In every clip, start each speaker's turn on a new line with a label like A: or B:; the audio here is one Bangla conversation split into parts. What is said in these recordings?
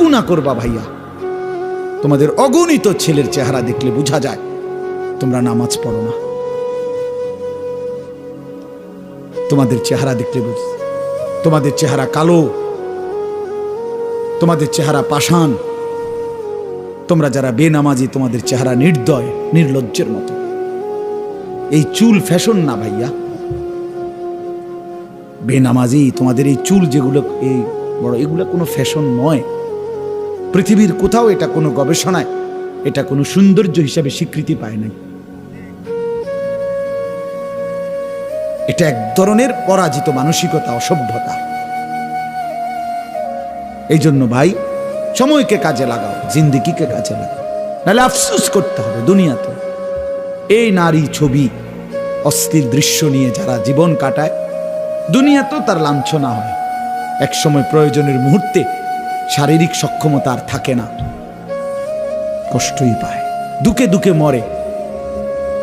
A: গুনাহ করবা ভাইয়া, তোমাদের অগণিত ছেলের চেহারা দেখলে বোঝা যায় তোমরা নামাজ পড়ো না। তোমাদের চেহারা দেখলে বুঝ, তোমাদের চেহারা কালো, তোমাদের চেহারা পাষাণ, তোমরা যারা বেনামাজি তোমাদের চেহারা নির্দয়, নির্লজ্জের মতো। এই চুল ফ্যাশন না ভাইয়া, বেনামাজি তোমাদের এই চুল যেগুলো এই বড়, এগুলো কোনো ফ্যাশন নয়। পৃথিবীর কোথাও এটা কোনো গবেষণায় এটা কোনো সৌন্দর্য হিসাবে স্বীকৃতি পায় নাই। এটা এক ধরনের পরাজিত মানসিকতা, অসভ্যতা। এই জন্য ভাই সময়কে কাজে লাগাও, জিন্দেগিকে কাজে লাগাও, নাহলে আফসোস করতে হবে দুনিয়াতে। এই নারী ছবি, অস্থির দৃশ্য নিয়ে যারা জীবন কাটায়, দুনিয়াতেও তার লাঞ্ছনা হয়। এক সময় প্রয়োজনের মুহূর্তে শারীরিক সক্ষমতা আর থাকে না, কষ্টই পায়, দুঃখে দুঃখে মরে,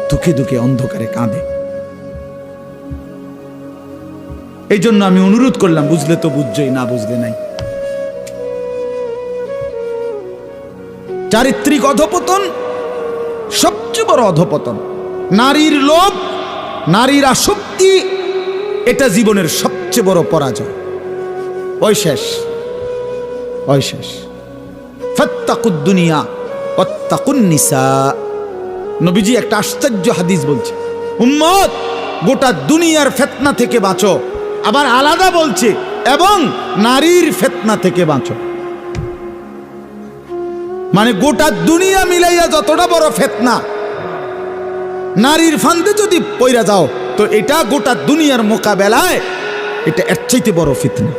A: দুঃখে দুঃখে অন্ধকারে কাঁদে। এই জন্য আমি অনুরোধ করলাম, বুঝলে তো বুঝছই, না বুঝলে নাই। চারিত্রিক অধপতন সবচেয়ে বড় অধপতন। নারীর লোভ, নারীর আসক্তি, এটা জীবনের সবচেয়ে বড় পরাজয়। ওই শেষ, ওই শেষ। ফাত্তাকুদ দুনিয়া ওয়াত্তাকুন নিসা। নবীজি একটা আশ্চর্য হাদিস বলছে, উম্মত গোটা দুনিয়ার ফিতনা থেকে বাঁচো। আবার আলাদা বলছে, এবং নারীর ফিতনা থেকে বাঁচো। মানে গোটা দুনিয়া মিলাইয়া যতটা বড় ফিতনা, নারীর ফান্দে যদি পইরা যাও তো এটা গোটা দুনিয়ার মোকাবেলায় এটা এর চাইতে বড় ফিতনা।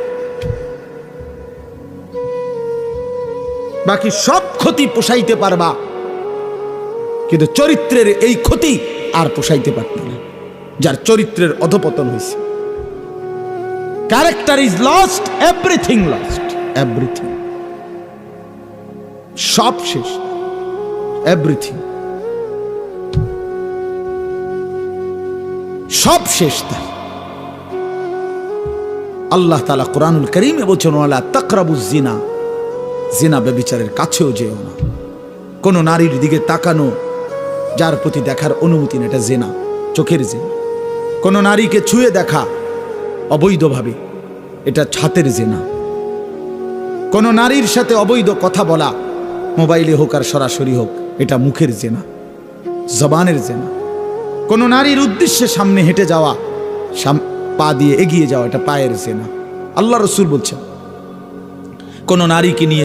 A: বাকি সব ক্ষতি পোষাইতে পারবা, কিন্তু চরিত্রের এই ক্ষতি আর পোষাইতে পারবে না, যার চরিত্রের অধপতন হয়েছে। Character is lost, everything lost, everything, সব শেষ, এভরিথিং সব শেষ। তাই আল্লাহ তাআলা কোরআনুল কারীমে বলেছেন, ওয়ালা তাকরাবুজ জিনা, জিনা ব্যভিচারের কাছেও যেও না। কোন নারীর দিকে তাকানো, যার প্রতি দেখার অনুমতি নেই, এটা জিনা, চোখের জিনা। কোন নারীকে ছুঁয়ে দেখা অবৈধভাবে, এটা ছাতের জিনা। কোন নারীর সাথে অবৈধ কথা বলা, মোবাইলে হোক আর সরাসরি হোক, এটা মুখের জিনা, জবানের জিনা। কোন নারীর উদ্দেশ্যে সামনে হেঁটে যাওয়া, পা দিয়ে এগিয়ে যাওয়া, এটা পায়ের জিনা। আল্লাহ রাসূল বলছেন, কোন নারীকে নিয়ে